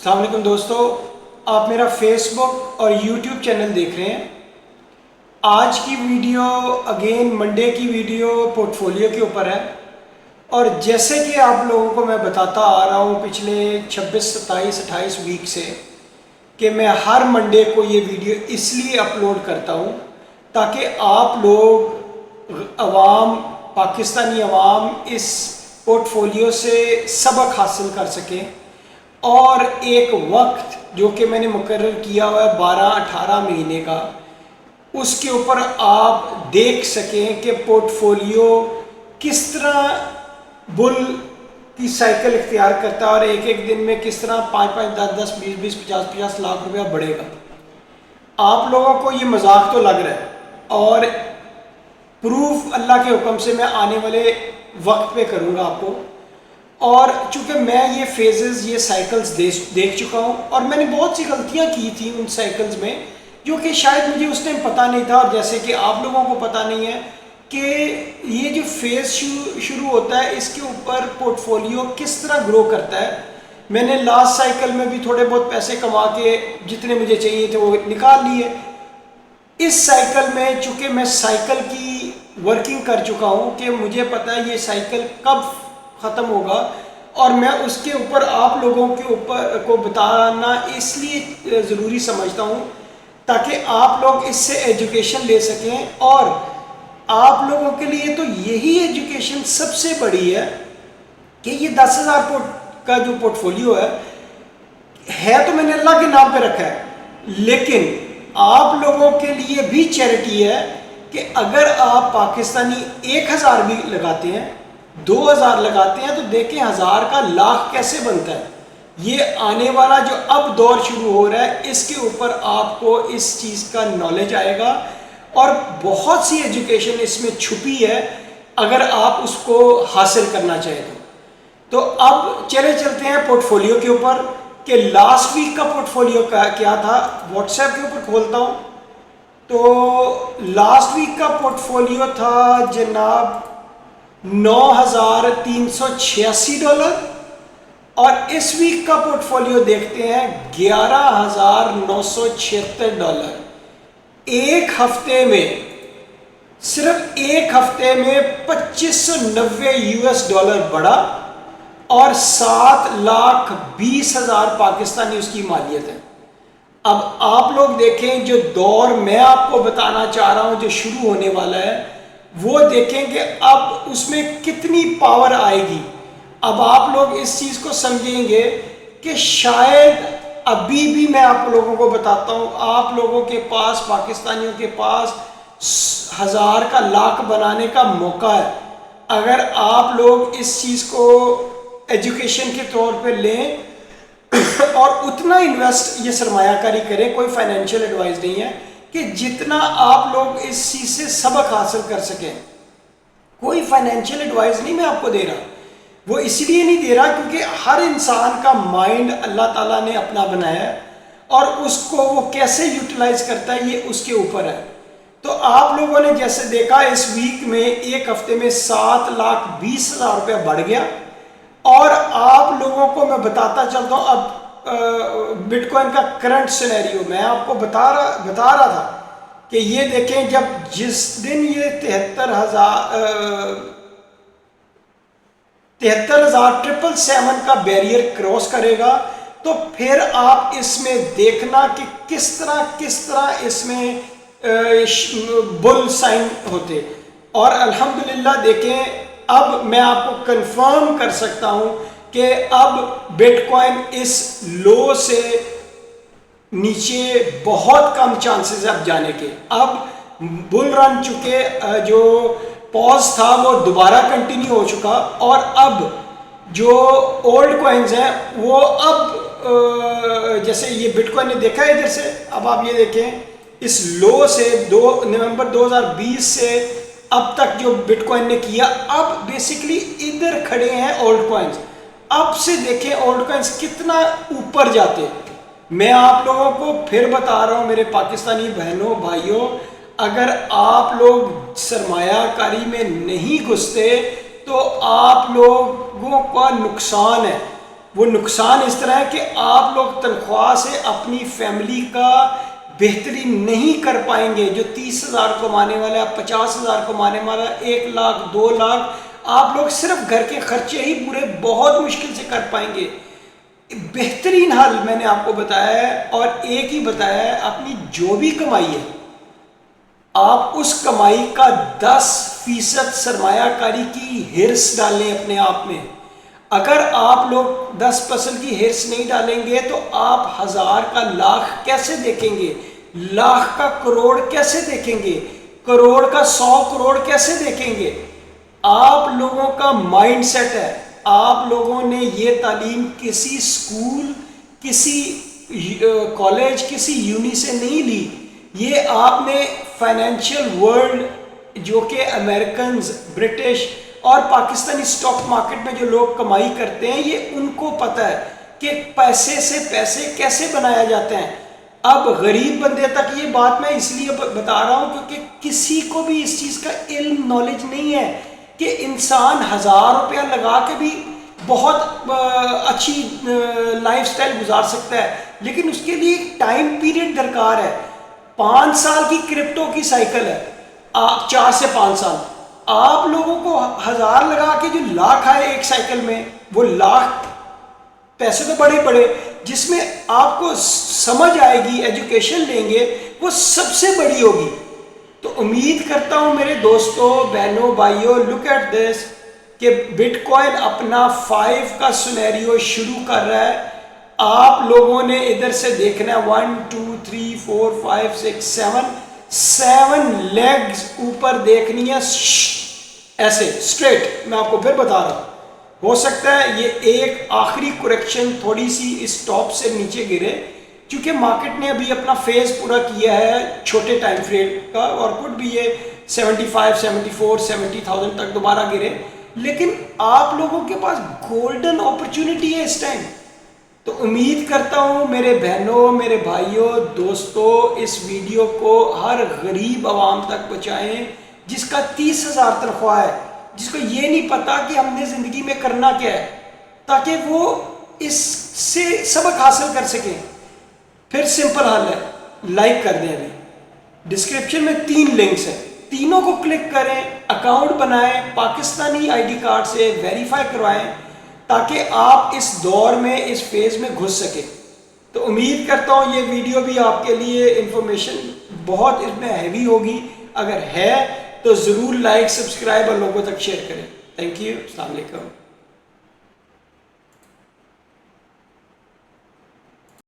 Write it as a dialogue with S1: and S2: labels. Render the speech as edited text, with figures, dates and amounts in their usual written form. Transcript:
S1: السلام علیکم دوستو، آپ میرا فیس بک اور یوٹیوب چینل دیکھ رہے ہیں۔ آج کی ویڈیو اگین منڈے کی ویڈیو پورٹ فولیو کے اوپر ہے، اور جیسے کہ آپ لوگوں کو میں بتاتا آ رہا ہوں پچھلے 26 27 28 ویک سے کہ میں ہر منڈے کو یہ ویڈیو اس لیے اپلوڈ کرتا ہوں تاکہ آپ لوگ عوام، پاکستانی عوام اس پورٹ فولیو سے سبق حاصل کر سکیں، اور ایک وقت جو کہ میں نے مقرر کیا ہوا ہے 12-18 مہینے کا، اس کے اوپر آپ دیکھ سکیں کہ پورٹ فولیو کس طرح بل کی سائیکل اختیار کرتا ہے اور ایک ایک دن میں کس طرح 5-5 10-10 20-20 50-50 لاکھ روپیہ بڑھے گا۔ آپ لوگوں کو یہ مذاق تو لگ رہا ہے، اور پروف اللہ کے حکم سے میں آنے والے وقت پہ کروں گا آپ کو۔ اور چونکہ میں یہ فیزز، یہ سائیکلز دیکھ چکا ہوں، اور میں نے بہت سی غلطیاں کی تھیں ان سائیکلز میں جو کہ شاید مجھے اس ٹائم پتہ نہیں تھا، اور جیسے کہ آپ لوگوں کو پتہ نہیں ہے کہ یہ جو فیز شروع ہوتا ہے اس کے اوپر پورٹ فولیو کس طرح گرو کرتا ہے۔ میں نے لاسٹ سائیکل میں بھی تھوڑے بہت پیسے کما کے جتنے مجھے چاہیے تھے وہ نکال لیے۔ اس سائیکل میں چونکہ میں سائیکل کی ورکنگ کر چکا ہوں کہ مجھے پتہ ہے یہ سائیکل کب ختم ہوگا، اور میں اس کے اوپر آپ لوگوں کے اوپر کو بتانا اس لیے ضروری سمجھتا ہوں تاکہ آپ لوگ اس سے ایجوکیشن لے سکیں، اور آپ لوگوں کے لیے تو یہی ایجوکیشن سب سے بڑی ہے کہ یہ 10,000 کا جو پورٹ فولیو ہے تو میں نے اللہ کے نام پہ رکھا ہے، لیکن آپ لوگوں کے لیے بھی چیریٹی ہے کہ اگر آپ پاکستانی 1,000 بھی لگاتے ہیں، 2,000 لگاتے ہیں، تو دیکھیں 1,000 کا لاکھ کیسے بنتا ہے۔ یہ آنے والا جو اب دور شروع ہو رہا ہے اس کے اوپر آپ کو اس چیز کا نالج آئے گا، اور بہت سی ایجوکیشن اس میں چھپی ہے اگر آپ اس کو حاصل کرنا چاہیں تو۔ اب چلتے ہیں پورٹ فولیو کے اوپر کہ لاسٹ ویک کا پورٹ فولیو کیا تھا۔ واٹس ایپ کے اوپر کھولتا ہوں تو لاسٹ ویک کا پورٹ فولیو تھا جناب $9,386، اور اس ویک کا پورٹ فولیو دیکھتے ہیں $11,976۔ ایک ہفتے میں، صرف ایک ہفتے میں $2,590 بڑھا، اور 7,20,000 پاکستانی اس کی مالیت ہے۔ اب آپ لوگ دیکھیں جو دور میں آپ کو بتانا چاہ رہا ہوں جو شروع ہونے والا ہے، وہ دیکھیں کہ اب اس میں کتنی پاور آئے گی۔ اب آپ لوگ اس چیز کو سمجھیں گے کہ شاید ابھی بھی میں آپ لوگوں کو بتاتا ہوں، آپ لوگوں کے پاس، پاکستانیوں کے پاس 1,000 کا لاکھ بنانے کا موقع ہے اگر آپ لوگ اس چیز کو ایجوکیشن کے طور پہ لیں اور اتنا انویسٹ، یہ سرمایہ کاری کریں۔ کوئی فائنینشیل ایڈوائز نہیں ہے کہ جتنا آپ لوگ اس چیز سے سبق حاصل کر سکیں۔ کوئی فائنینشیل ایڈوائز نہیں میں آپ کو دے رہا، وہ اس لیے نہیں دے رہا کیونکہ ہر انسان کا مائنڈ اللہ تعالیٰ نے اپنا بنایا ہے، اور اس کو وہ کیسے یوٹیلائز کرتا ہے یہ اس کے اوپر ہے۔ تو آپ لوگوں نے جیسے دیکھا اس ویک میں ایک ہفتے میں 7,20,000 روپیہ بڑھ گیا، اور آپ لوگوں کو میں بتاتا چلتا ہوں اب بٹ کوائن کا کرنٹ سینیریو میں آپ کو بتا رہا تھا کہ یہ دیکھیں جب جس دن یہ 73,777 کا بیریئر کراس کرے گا تو پھر آپ اس میں دیکھنا کہ کس طرح اس میں بل سائن ہوتے، اور الحمدللہ دیکھیں اب میں آپ کو کنفرم کر سکتا ہوں کہ اب بٹ کوائن اس لو سے نیچے بہت کم چانسز ہے اب جانے کے۔ اب بل رن چکے، جو پاز تھا وہ دوبارہ کنٹینیو ہو چکا، اور اب جو اولڈ کوائنز ہیں وہ اب جیسے یہ بٹ کوائن نے دیکھا ہے ادھر سے، اب آپ یہ دیکھیں اس لو سے 2 نومبر 2020 سے اب تک جو بٹ کوائن نے کیا، اب بیسیکلی ادھر کھڑے ہیں اولڈ کوائنز۔ اب سے دیکھیں اولڈ کوائنز کتنا اوپر جاتے۔ میں آپ لوگوں کو پھر بتا رہا ہوں میرے پاکستانی بہنوں بھائیوں، اگر آپ لوگ سرمایہ کاری میں نہیں گھستے تو آپ لوگوں کا نقصان ہے۔ وہ نقصان اس طرح ہے کہ آپ لوگ تنخواہ سے اپنی فیملی کا بہترین نہیں کر پائیں گے. جو 30,000 کمانے والا، 50,000 کمانے والا، 1 لاکھ 2 لاکھ، آپ لوگ صرف گھر کے خرچے ہی پورے بہت مشکل سے کر پائیں گے. بہترین حل میں نے آپ کو بتایا ہے، اور ایک ہی بتایا ہے، اپنی جو بھی کمائی ہے آپ اس کمائی کا 10% سرمایہ کاری کی ہرس ڈالیں اپنے آپ میں. اگر آپ لوگ 10% کی ہرس نہیں ڈالیں گے تو آپ 1000 کا لاکھ کیسے دیکھیں گے، لاکھ کا کروڑ کیسے دیکھیں گے، کروڑ کا 100 کروڑ کیسے دیکھیں گے؟ آپ لوگوں کا مائنڈ سیٹ ہے، آپ لوگوں نے یہ تعلیم کسی اسکول، کسی کالج، کسی یونی سے نہیں لی. یہ آپ نے فائنینشیل ورلڈ جو کہ امریکنز، برٹش اور پاکستانی سٹاک مارکیٹ میں جو لوگ کمائی کرتے ہیں، یہ ان کو پتہ ہے کہ پیسے سے پیسے کیسے بنایا جاتے ہیں. اب غریب بندے تک یہ بات میں اس لیے بتا رہا ہوں کیونکہ کسی کو بھی اس چیز کا علم، نالج نہیں ہے کہ انسان 1000 روپیہ لگا کے بھی بہت اچھی لائف سٹائل گزار سکتا ہے، لیکن اس کے لیے ایک ٹائم پیریڈ درکار ہے. 5 سال کی کرپٹو کی سائیکل ہے، 4 سے 5 سال. آپ لوگوں کو 1000 لگا کے جو لاکھ آئے ایک سائیکل میں، وہ لاکھ پیسے تو بڑے بڑے، جس میں آپ کو سمجھ آئے گی، ایجوکیشن لیں گے، وہ سب سے بڑی ہوگی. تو امید کرتا ہوں میرے دوستوں، بہنوں، بھائیوں، لک ایٹ دس کہ بٹ کوائن اپنا 5 کا سینیریو شروع کر رہا ہے. آپ لوگوں نے ادھر سے دیکھنا ہے 1 2 3 4 5 6 7 لیگز اوپر دیکھنی ہے، ایسے اسٹریٹ. میں آپ کو پھر بتا رہا ہوں، ہو سکتا ہے یہ ایک آخری کریکشن تھوڑی سی اس ٹاپ سے نیچے گرے، کیونکہ مارکیٹ نے ابھی اپنا فیز پورا کیا ہے چھوٹے ٹائم فریم کا، اور کچھ بھی یہ 75 74 70,000 تک دوبارہ گرے. لیکن آپ لوگوں کے پاس گولڈن اپرچونٹی ہے اس ٹائم. تو امید کرتا ہوں میرے بہنوں، میرے بھائیوں، دوستوں، اس ویڈیو کو ہر غریب عوام تک پہنچائیں جس کا 30,000 تنخواہ ہے، جس کو یہ نہیں پتا کہ ہم نے زندگی میں کرنا کیا ہے، تاکہ وہ اس سے سبق حاصل کر سکیں. پھر سمپل حل ہے، لائک کر دیں. ابھی ڈسکرپشن میں 3 لنکس ہیں، تینوں کو کلک کریں، اکاؤنٹ بنائیں، پاکستانی آئی ڈی کارڈ سے ویریفائی کروائیں تاکہ آپ اس دور میں، اس فیز میں گھس سکیں. تو امید کرتا ہوں یہ ویڈیو بھی آپ کے لیے انفارمیشن بہت اس میں ہیوی ہوگی. اگر ہے تو ضرور لائک، سبسکرائب اور لوگوں تک شیئر کریں. تھینک یو، السلام علیکم.